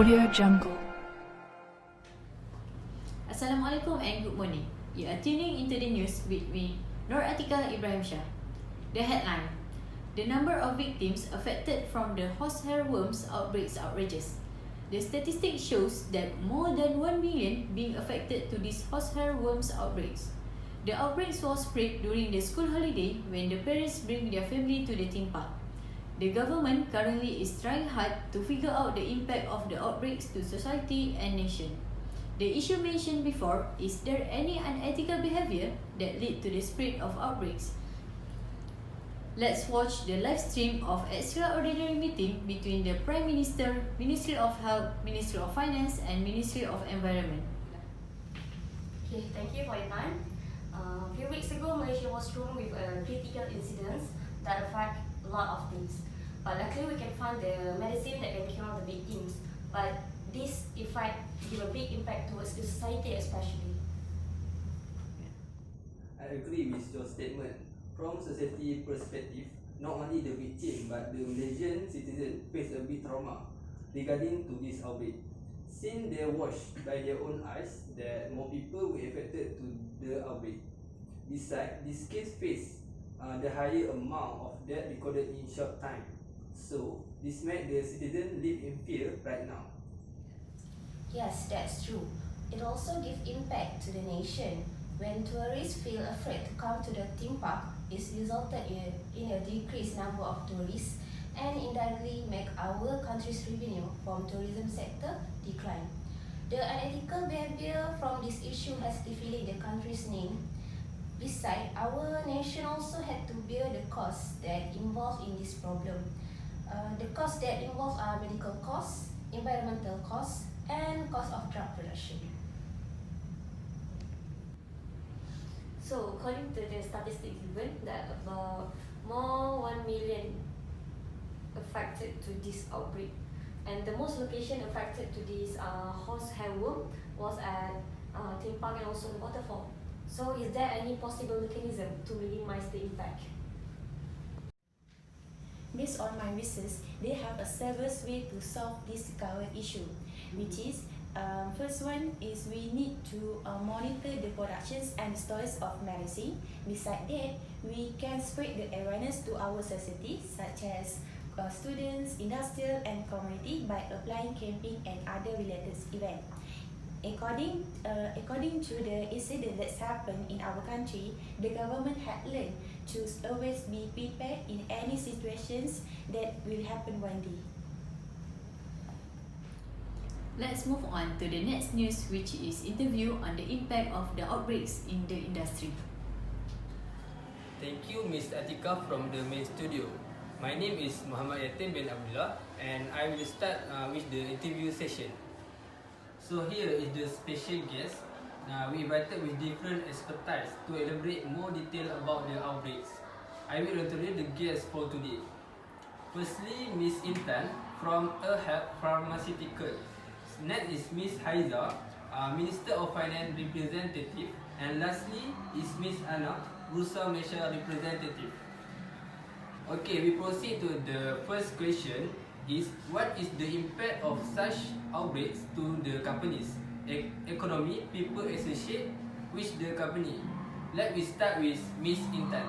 Audio Jungle. Assalamualaikum and good morning. You are tuning into the news with me, Nur Atika Ibrahim Shah. The headline: the number of victims affected from the horsehair worms outbreaks outrageous. The statistic shows that more than 1 million being affected to these horsehair worms outbreaks. The outbreaks was spread during the school holiday when the parents bring their family to the theme park. The government currently is trying hard to figure out the impact of the outbreaks to society and nation. The issue mentioned before, is there any unethical behavior that lead to the spread of outbreaks? Let's watch the live stream of extraordinary meeting between the Prime Minister, Ministry of Health, Ministry of Finance and Ministry of Environment. Okay, thank you for your time. A few weeks ago, Malaysia was thrown with a critical incidents that affect a lot of things. But luckily, we can find the medicine that can cure the victims. But this effect give a big impact towards the society especially. I agree with your statement. From society perspective, not only the victim but the Malaysian citizen face a big trauma regarding to this outbreak. Since they watched by their own eyes that more people were affected to the outbreak. Besides, this case faced the higher amount of death recorded in short time. So, this made the citizen live in fear right now. Yes, that's true. It also gives impact to the nation. When tourists feel afraid to come to the theme park, it's resulted in a decreased number of tourists and indirectly make our country's revenue from tourism sector decline. The unethical behavior from this issue has defiled the country's name. Besides, our nation also had to bear the costs that involved in this problem. The costs that involve are medical costs, environmental costs, and cost of drug production. So, according to the statistics given, that about more 1 million affected to this outbreak, and the most location affected to this horsehair worm was at theme park and also the waterfall. So, is there any possible mechanism to minimize the impact? Based on my research, they have a several ways to solve this current issue, which is first one is we need to monitor the productions and storage of medicine. Besides that, we can spread the awareness to our society, such as students, industrial and community by applying camping and other related events. According to the incident that's happened in our country, the government had learned to always be prepared in any situations that will happen one day. Let's move on to the next news, which is interview on the impact of the outbreaks in the industry. Thank you, Ms. Atika from the main studio. My name is Muhammad Yatin bin Abdullah and I will start with the interview session. So here is the special guest. We invited with different expertise to elaborate more detail about the outbreaks. I will introduce the guests for today. Firstly, Ms. Intan from Health Pharmaceutical. Next is Ms. Haiza, Minister of Finance representative, and lastly is Ms. Anna, Bursa Malaysia representative. Okay, we proceed to the first question. Is what is the impact of such outbreaks to the companies, economy, people associated with the company? Let me start with Ms. Intan.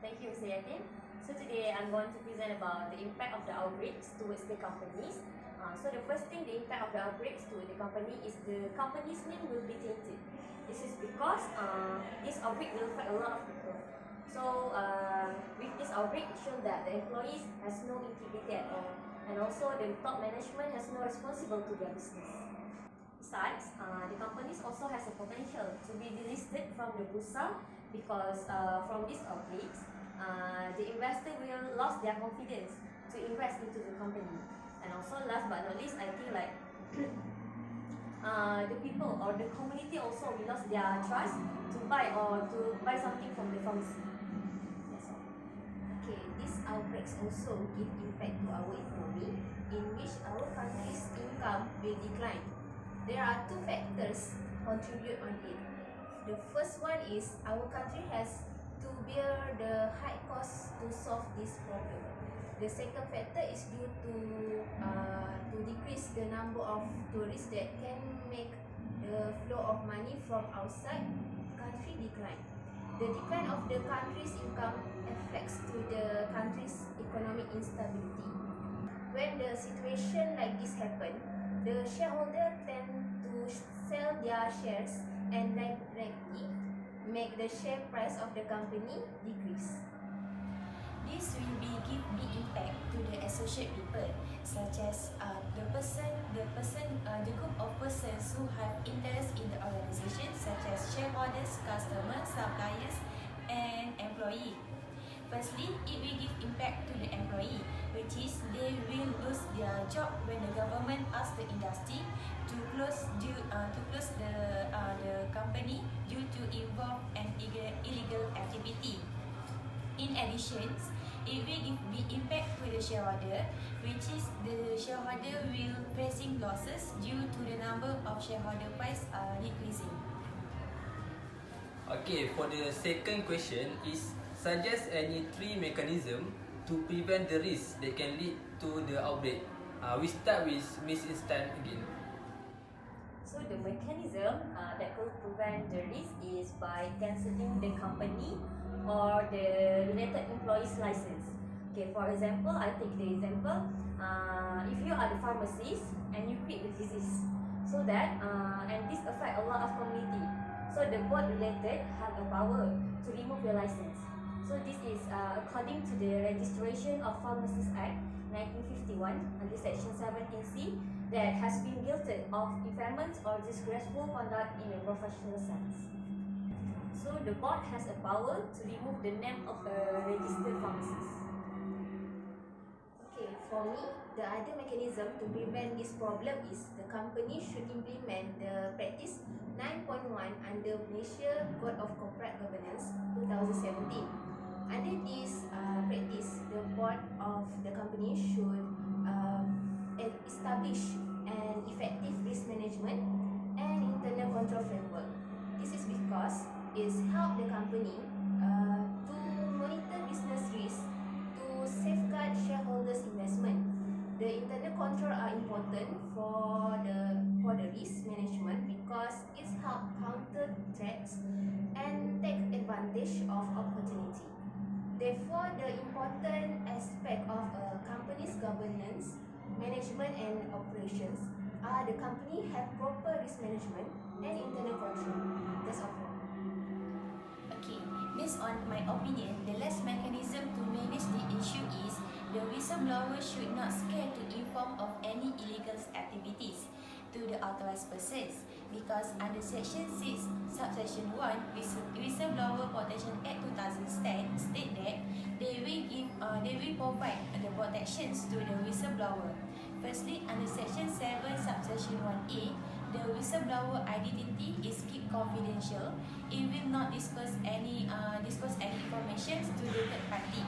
Thank you, Mr. Yatin. So today I'm going to present about the impact of the outbreaks towards the companies. So the first thing, the impact of the outbreaks to the company is the company's name will be tainted. This is because this outbreak will affect a lot of people. So with this outbreak, it shows that the employees has no integrity at all, and also the top management has no responsible to their business. Besides, the companies also has a potential to be delisted from the Bursa because from these outbreaks, the investor will lose their confidence to invest into the company. And also last but not least, I think like the people or the community also will lose their trust to buy something from the pharmacy. That's all. Okay, these outbreaks also give impact to our economy, in which our country's income will decline. There are two factors contribute on it. The first one is our country has to bear the high cost to solve this problem. The second factor is due to decrease the number of tourists that can make the flow of money from outside country decline. The decline of the country's income affects to the country's economic instability. When the situation like this happen, the shareholder tend to sell their shares and directly make the share price of the company decrease. This will give big impact to the associate people, such as the group of persons who have interest in the organisation, such as shareholders, customers, suppliers, and employee. Firstly, it will give impact to the employee, which is they will lose their job when the government asks the industry to close the company due to involve an illegal activity. In addition, it will give big impact to the shareholder, which is the shareholder will facing losses due to the number of shareholder price decreasing. Okay, for the second question is suggest any 3 mechanism to prevent the risk that can lead to the outbreak. We start with Miss Instant again. So the mechanism that could prevent the risk is by cancelling the company or the related employee's license. Okay, for example, I take the example, if you are the pharmacist and you quit the disease, so that and this affect a lot of community, so the board related have a power to remove your license. So this is according to the Registration of Pharmacists Act 1951 under Section 17C that has been guilty of impairment or disgraceful conduct in a professional sense. So the board has a power to remove the name of a registered pharmacist. Okay, for me, the other mechanism to prevent this problem is the company should implement the practice 9.1 under Malaysia Code of Corporate Governance 2017. Under this practice, the board of the company should establish an effective risk management and internal control framework. This is because it helps the company to monitor business risk to safeguard shareholders' investment. The internal control are important for the risk management because it helps counter threats and take advantage of opportunity. Therefore, the important aspect of a company's governance, management and operations are the company have proper risk management and internal control. That's all. Okay, based on my opinion, the last mechanism to manage the issue is the whistleblower should not scare to inform of any illegal activities to the authorized persons, because under Section 6, Subsection 1, Whistleblower Protection Act 2010 state that they will provide the protections to the whistleblower. Firstly, under Section 7, Subsection 1A, the whistleblower identity is kept confidential. It will not disclose any information to the third party.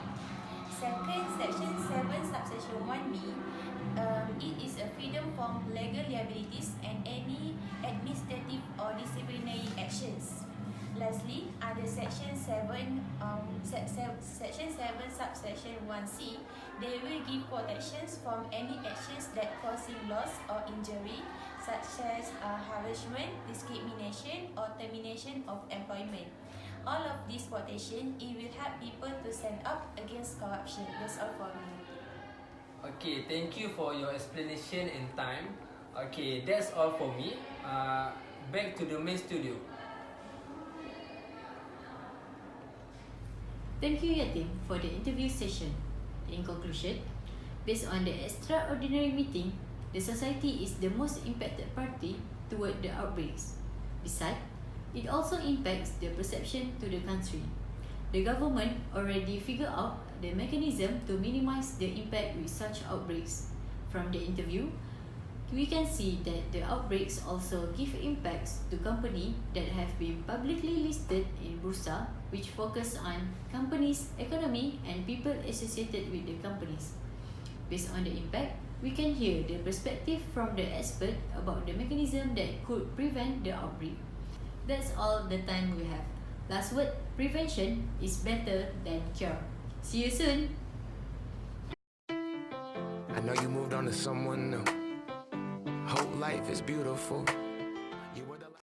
Second, Section 7, Subsection 1B, it is a freedom from legal liabilities and any administrative or disciplinary actions. Lastly, under Section 7, Subsection 1C, they will give protections from any actions that causing loss or injury, such as harassment, discrimination, or termination of employment. All of this protection, it will help people to stand up against corruption. That's all for me. Okay, thank you for your explanation and time. Okay, that's all for me. Back to the main studio. Thank you, Yatim, for the interview session. In conclusion, based on the extraordinary meeting, the society is the most impacted party toward the outbreaks. Besides, it also impacts the perception to the country. The government already figured out the mechanism to minimize the impact with such outbreaks. From the interview, we can see that the outbreaks also give impacts to companies that have been publicly listed in Bursa, which focus on companies' economy and people associated with the companies. Based on the impact, we can hear the perspective from the expert about the mechanism that could prevent the outbreak. That's all the time we have. Last word, prevention is better than cure. See you soon! I know you moved on to someone new. Whole life is beautiful.